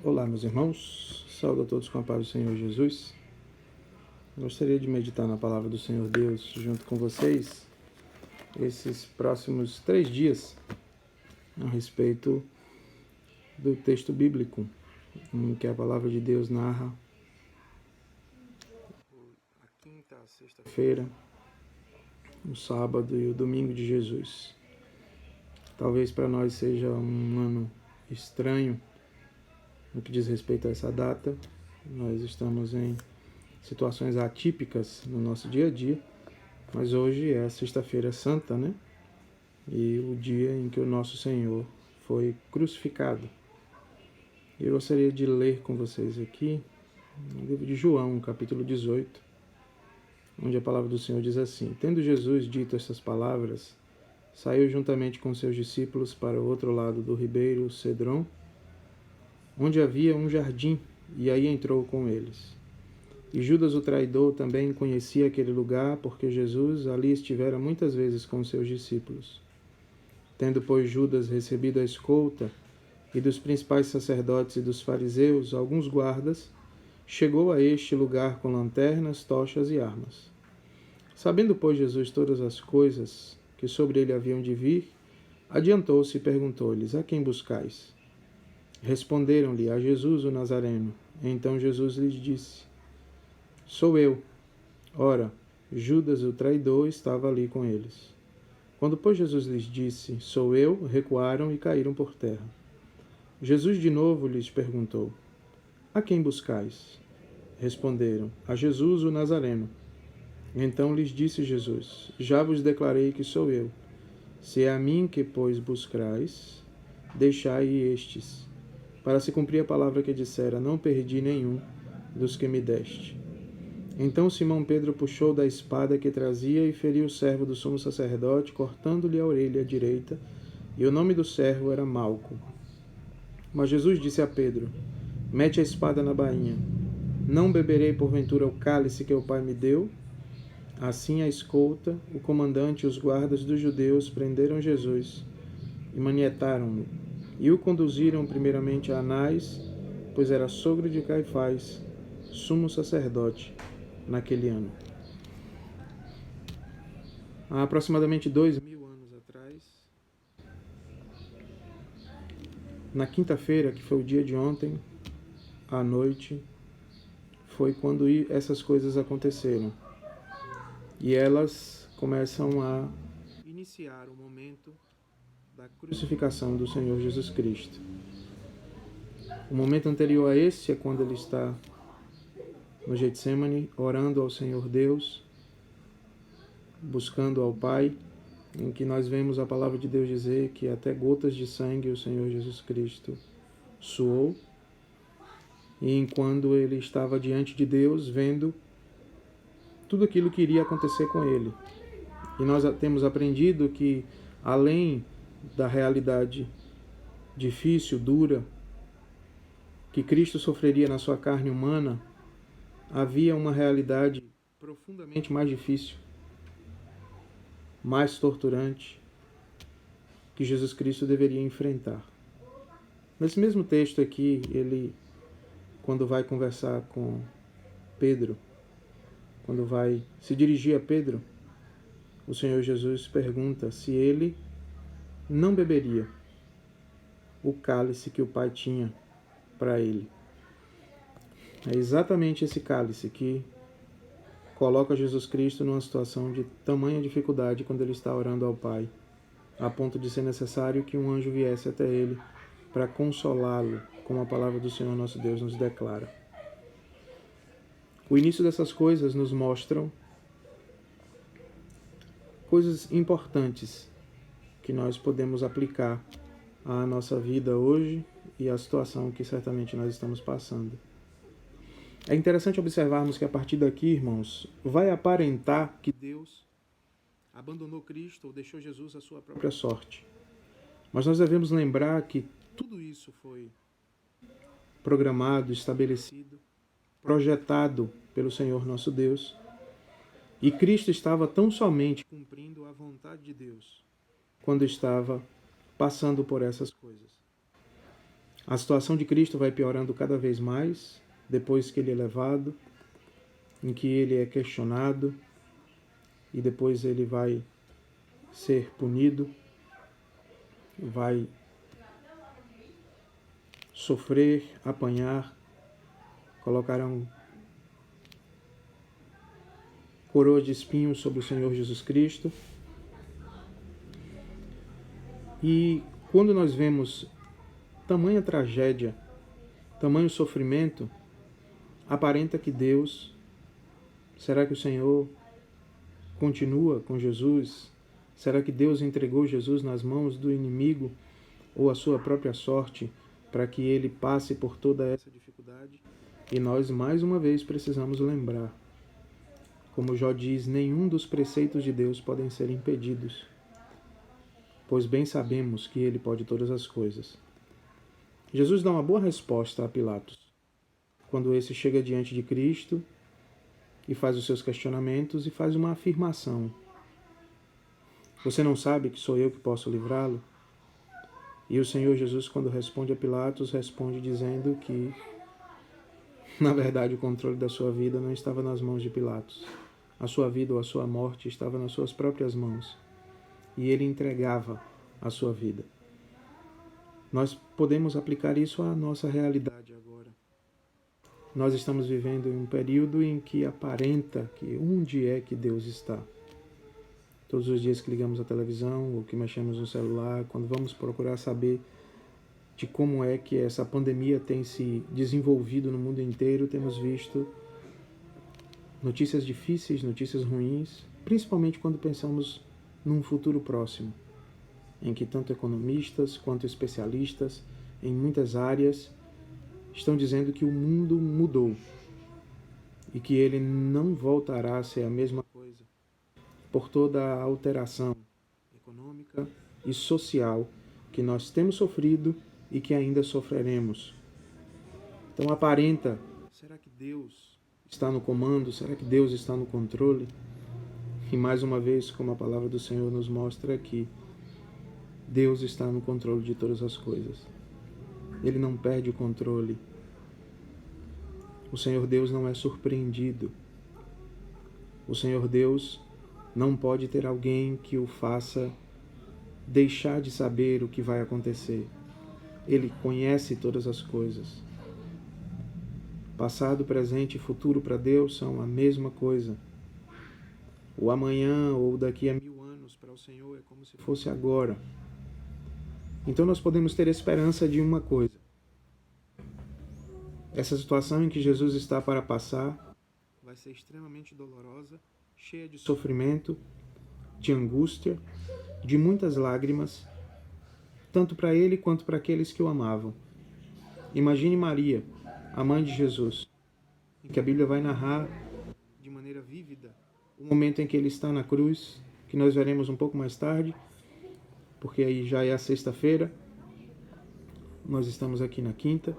Olá, meus irmãos, saúdo a todos com a paz do Senhor Jesus. Gostaria de meditar na palavra do Senhor Deus junto com vocês esses próximos 3 dias a respeito do texto bíblico em que a palavra de Deus narra a quinta, a sexta-feira, o sábado e o domingo de Jesus. Talvez para nós seja um ano estranho no que diz respeito a essa data. Nós estamos em situações atípicas no nosso dia a dia, mas hoje é a sexta-feira santa, né? E o dia em que o nosso Senhor foi crucificado. Eu gostaria de ler com vocês aqui no livro de João, capítulo 18, onde a palavra do Senhor diz assim: Tendo Jesus dito estas palavras, saiu juntamente com seus discípulos para o outro lado do ribeiro Cedron, onde havia um jardim, e aí entrou com eles. E Judas, o traidor, também conhecia aquele lugar, porque Jesus ali estivera muitas vezes com seus discípulos. Tendo, pois, Judas recebido a escolta e dos principais sacerdotes e dos fariseus alguns guardas, chegou a este lugar com lanternas, tochas e armas. Sabendo, pois, Jesus todas as coisas que sobre ele haviam de vir, adiantou-se e perguntou-lhes: A quem buscais? Responderam-lhe: A Jesus, o Nazareno. Então Jesus lhes disse: Sou eu. Ora, Judas, o traidor, estava ali com eles. Quando, pois, Jesus lhes disse: Sou eu, recuaram e caíram por terra. Jesus de novo lhes perguntou: A quem buscais? Responderam: A Jesus, o Nazareno. Então lhes disse Jesus: Já vos declarei que sou eu. Se é a mim que, pois, buscais, deixai estes, para se cumprir a palavra que dissera: Não perdi nenhum dos que me deste. Então Simão Pedro puxou da espada que trazia e feriu o servo do sumo sacerdote, cortando-lhe a orelha direita, e o nome do servo era Malco. Mas Jesus disse a Pedro: Mete a espada na bainha. Não beberei porventura o cálice que o Pai me deu? Assim a escolta, o comandante e os guardas dos judeus prenderam Jesus e manietaram-no, e o conduziram primeiramente a Anás, pois era sogro de Caifás, sumo sacerdote, naquele ano. Há aproximadamente 2000 anos atrás, na quinta-feira, que foi o dia de ontem, à noite, foi quando essas coisas aconteceram. E elas começam a iniciar o momento da crucificação do Senhor Jesus Cristo. O momento anterior a esse é quando ele está no Getsemane, orando ao Senhor Deus, buscando ao Pai, em que nós vemos a palavra de Deus dizer que até gotas de sangue o Senhor Jesus Cristo suou, e enquanto ele estava diante de Deus, vendo tudo aquilo que iria acontecer com ele. E nós temos aprendido que, além da realidade difícil, dura, que Cristo sofreria na sua carne humana, havia uma realidade profundamente mais difícil, mais torturante, que Jesus Cristo deveria enfrentar. Nesse mesmo texto aqui, ele, quando vai conversar com Pedro, quando vai se dirigir a Pedro, o Senhor Jesus pergunta se ele não beberia o cálice que o Pai tinha para ele. É exatamente esse cálice que coloca Jesus Cristo numa situação de tamanha dificuldade quando ele está orando ao Pai, a ponto de ser necessário que um anjo viesse até ele para consolá-lo, como a palavra do Senhor nosso Deus nos declara. O início dessas coisas nos mostram coisas importantes que nós podemos aplicar à nossa vida hoje e à situação que certamente nós estamos passando. É interessante observarmos que a partir daqui, irmãos, vai aparentar que Deus abandonou Cristo ou deixou Jesus à sua própria sorte. Mas nós devemos lembrar que tudo isso foi programado, estabelecido, projetado pelo Senhor nosso Deus. E Cristo estava tão somente cumprindo a vontade de Deus quando estava passando por essas coisas. A situação de Cristo vai piorando cada vez mais, depois que ele é levado, em que ele é questionado, e depois ele vai ser punido, vai sofrer, apanhar, colocarão coroa de espinhos sobre o Senhor Jesus Cristo. E quando nós vemos tamanha tragédia, tamanho sofrimento, aparenta que Deus, será que o Senhor continua com Jesus? Será que Deus entregou Jesus nas mãos do inimigo ou a sua própria sorte para que ele passe por toda essa dificuldade? E nós, mais uma vez, precisamos lembrar, como Jó diz, nenhum dos preceitos de Deus podem ser impedidos, pois bem sabemos que ele pode todas as coisas. Jesus dá uma boa resposta a Pilatos, quando esse chega diante de Cristo e faz os seus questionamentos e faz uma afirmação. Você não sabe que sou eu que posso livrá-lo? E o Senhor Jesus, quando responde a Pilatos, responde dizendo que, na verdade, o controle da sua vida não estava nas mãos de Pilatos. A sua vida ou a sua morte estava nas suas próprias mãos. E ele entregava a sua vida. Nós podemos aplicar isso à nossa realidade agora. Nós estamos vivendo em um período em que aparenta que onde é que Deus está. Todos os dias que ligamos a televisão ou que mexemos no celular, quando vamos procurar saber de como é que essa pandemia tem se desenvolvido no mundo inteiro, temos visto notícias difíceis, notícias ruins, principalmente quando pensamos num futuro próximo, em que tanto economistas quanto especialistas em muitas áreas estão dizendo que o mundo mudou e que ele não voltará a ser a mesma coisa por toda a alteração econômica e social que nós temos sofrido e que ainda sofreremos. Então aparenta, será que Deus está no comando? Será que Deus está no controle? E mais uma vez, como a palavra do Senhor nos mostra aqui, Deus está no controle de todas as coisas. Ele não perde o controle. O Senhor Deus não é surpreendido. O Senhor Deus não pode ter alguém que o faça deixar de saber o que vai acontecer. Ele conhece todas as coisas. Passado, presente e futuro para Deus são a mesma coisa. O amanhã ou daqui a 1000 anos para o Senhor é como se fosse agora. Então nós podemos ter esperança de uma coisa. Essa situação em que Jesus está para passar vai ser extremamente dolorosa, cheia de sofrimento, de angústia, de muitas lágrimas, tanto para ele quanto para aqueles que o amavam. Imagine Maria, a mãe de Jesus, em que a Bíblia vai narrar de maneira vívida o momento em que ele está na cruz, que nós veremos um pouco mais tarde, porque aí já é a sexta-feira, nós estamos aqui na quinta.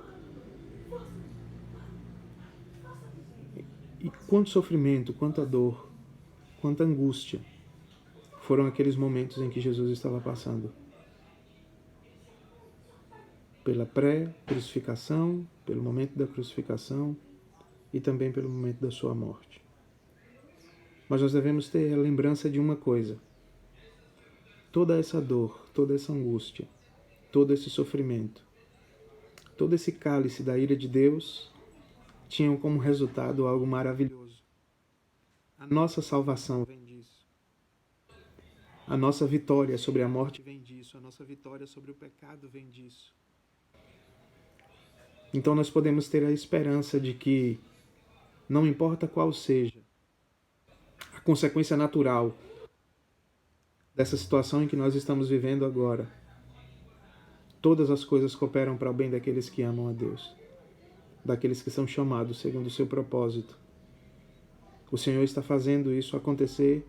E quanto sofrimento, quanta dor, quanta angústia foram aqueles momentos em que Jesus estava passando. Pela pré-crucificação, pelo momento da crucificação e também pelo momento da sua morte. Mas nós devemos ter a lembrança de uma coisa. Toda essa dor, toda essa angústia, todo esse sofrimento, todo esse cálice da ira de Deus tinham como resultado algo maravilhoso. A nossa salvação vem disso. A nossa vitória sobre a morte vem disso. A nossa vitória sobre o pecado vem disso. Então nós podemos ter a esperança de que, não importa qual seja a consequência natural dessa situação em que nós estamos vivendo agora, todas as coisas cooperam para o bem daqueles que amam a Deus, daqueles que são chamados segundo o seu propósito. O Senhor está fazendo isso acontecer.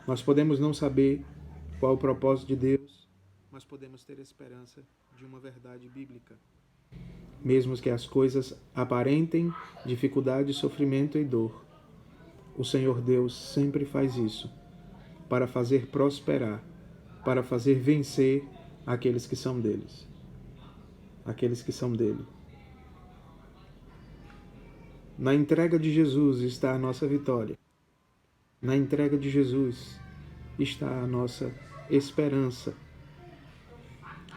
Nós podemos não saber qual é o propósito de Deus, mas podemos ter esperança de uma verdade bíblica. Mesmo que as coisas aparentem dificuldade, sofrimento e dor, o Senhor Deus sempre faz isso para fazer prosperar, para fazer vencer aqueles que são deles. aqueles que são dele. Na entrega de Jesus está a nossa vitória. Na entrega de Jesus está a nossa esperança.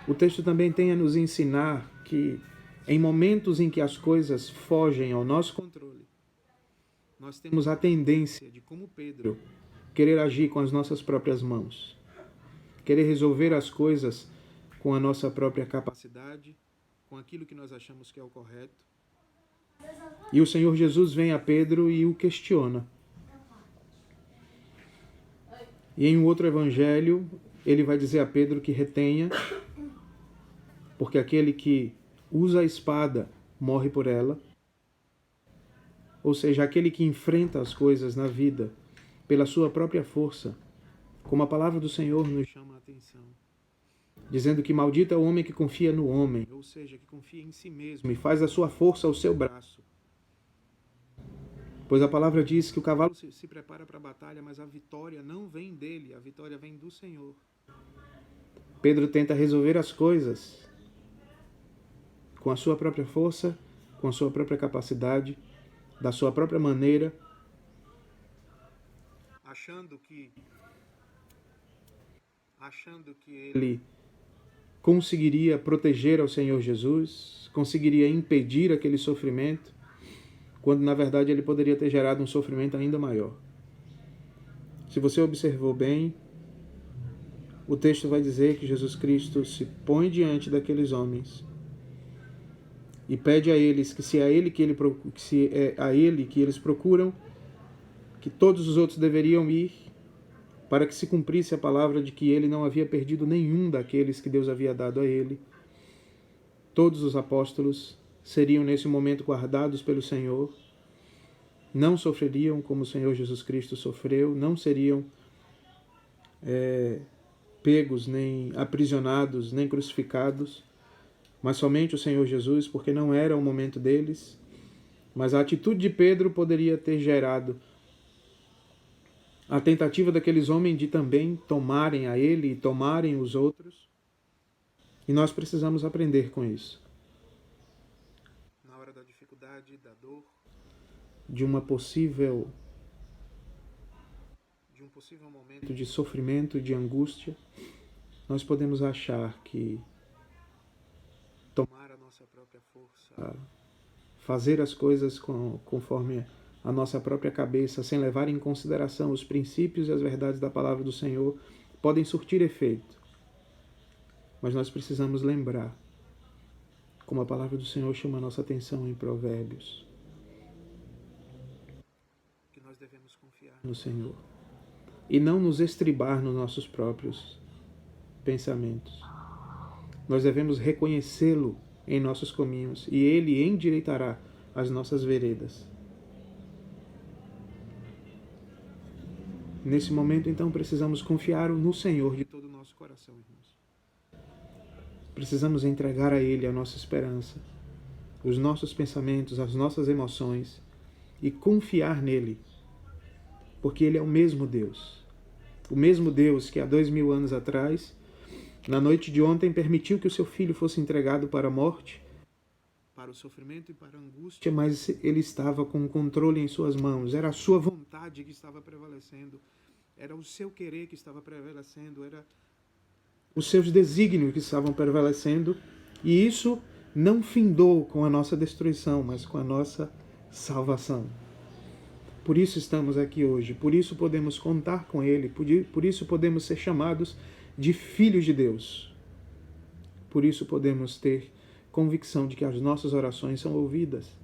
O texto também tem a nos ensinar que, em momentos em que as coisas fogem ao nosso controle, nós temos a tendência de, como Pedro, querer agir com as nossas próprias mãos, querer resolver as coisas com a nossa própria capacidade, com aquilo que nós achamos que é o correto. E o Senhor Jesus vem a Pedro e o questiona. E em um outro evangelho, ele vai dizer a Pedro que retenha, porque aquele que usa a espada morre por ela. Ou seja, aquele que enfrenta as coisas na vida pela sua própria força, como a palavra do Senhor nos chama a atenção, dizendo que maldito é o homem que confia no homem, ou seja, que confia em si mesmo e faz a sua força o seu braço. Pois a palavra diz que o cavalo se prepara para a batalha, mas a vitória não vem dele, a vitória vem do Senhor. Pedro tenta resolver as coisas com a sua própria força, com a sua própria capacidade, da sua própria maneira, achando que ele conseguiria proteger ao Senhor Jesus, conseguiria impedir aquele sofrimento, quando na verdade ele poderia ter gerado um sofrimento ainda maior. Se você observou bem, o texto vai dizer que Jesus Cristo se põe diante daqueles homens e pede a eles que se é a ele que eles procuram, que todos os outros deveriam ir, para que se cumprisse a palavra de que ele não havia perdido nenhum daqueles que Deus havia dado a ele. Todos os apóstolos seriam nesse momento guardados pelo Senhor, não sofreriam como o Senhor Jesus Cristo sofreu, não seriam pegos, nem aprisionados, nem crucificados, mas somente o Senhor Jesus, porque não era o momento deles. Mas a atitude de Pedro poderia ter gerado a tentativa daqueles homens de também tomarem a ele e tomarem os outros. E nós precisamos aprender com isso. Na hora da dificuldade, da dor, de um possível momento de sofrimento, de angústia, nós podemos achar que tomar a nossa própria força, fazer as coisas conforme a nossa própria cabeça, sem levar em consideração os princípios e as verdades da palavra do Senhor, podem surtir efeito. Mas nós precisamos lembrar, como a palavra do Senhor chama a nossa atenção em Provérbios, que nós devemos confiar no Senhor e não nos estribar nos nossos próprios pensamentos. Nós devemos reconhecê-lo em nossos caminhos e ele endireitará as nossas veredas. Nesse momento, então, precisamos confiar no Senhor de todo o nosso coração, irmãos. Precisamos entregar a Ele a nossa esperança, os nossos pensamentos, as nossas emoções e confiar nele, porque Ele é o mesmo Deus. O mesmo Deus que há 2000 anos atrás, na noite de ontem, permitiu que o seu filho fosse entregado para a morte, para o sofrimento e para a angústia, mas ele estava com o controle em suas mãos. Era a sua vontade que estava prevalecendo, era o seu querer que estava prevalecendo, era os seus desígnios que estavam prevalecendo, e isso não findou com a nossa destruição, mas com a nossa salvação. Por isso estamos aqui hoje, por isso podemos contar com Ele, por isso podemos ser chamados de filhos de Deus. Por isso podemos ter convicção de que as nossas orações são ouvidas.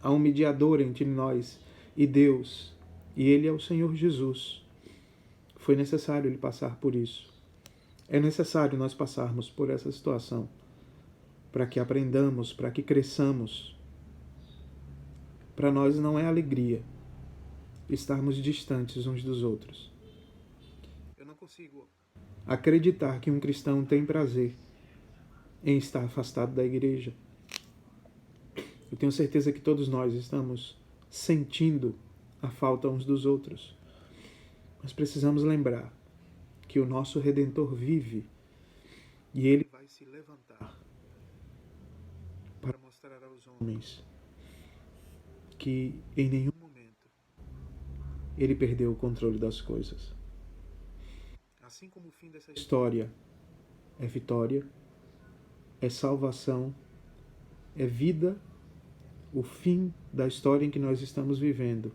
Há um mediador entre nós e Deus, e Ele é o Senhor Jesus. Foi necessário Ele passar por isso. É necessário nós passarmos por essa situação para que aprendamos, para que cresçamos. Para nós não é alegria estarmos distantes uns dos outros. Eu não consigo acreditar que um cristão tem prazer em estar afastado da igreja. Eu tenho certeza que todos nós estamos sentindo a falta uns dos outros. Mas precisamos lembrar que o nosso Redentor vive e Ele vai se levantar mostrar aos homens que em nenhum momento ele perdeu o controle das coisas. Assim como o fim dessa história é vitória, é salvação, é vida, o fim da história em que nós estamos vivendo.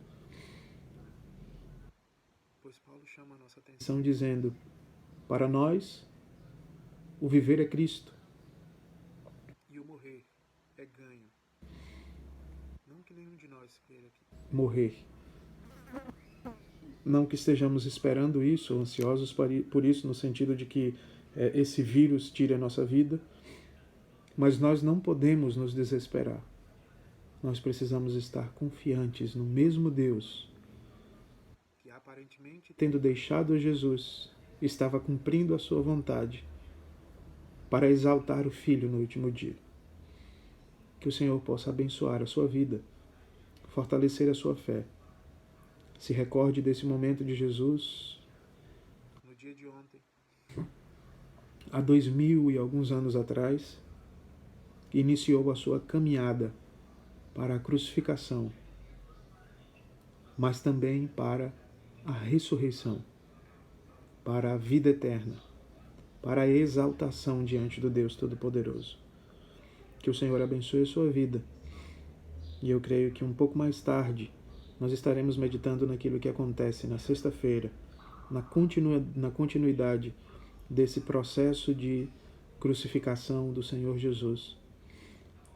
Pois Paulo chama a nossa atenção dizendo: para nós, o viver é Cristo e o morrer é ganho. Não que nenhum de nós queira morrer. Não que estejamos esperando isso, ansiosos por isso, no sentido de que esse vírus tire a nossa vida, mas nós não podemos nos desesperar. Nós precisamos estar confiantes no mesmo Deus que, aparentemente, tendo deixado Jesus, estava cumprindo a sua vontade para exaltar o Filho no último dia. Que o Senhor possa abençoar a sua vida, fortalecer a sua fé. Se recorde desse momento de Jesus no dia de ontem, há 2000 e alguns anos atrás, que iniciou a sua caminhada para a crucificação, mas também para a ressurreição, para a vida eterna, para a exaltação diante do Deus Todo-Poderoso. Que o Senhor abençoe a sua vida. E eu creio que um pouco mais tarde nós estaremos meditando naquilo que acontece na sexta-feira, na continuidade desse processo de crucificação do Senhor Jesus.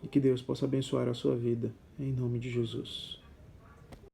E que Deus possa abençoar a sua vida, em nome de Jesus.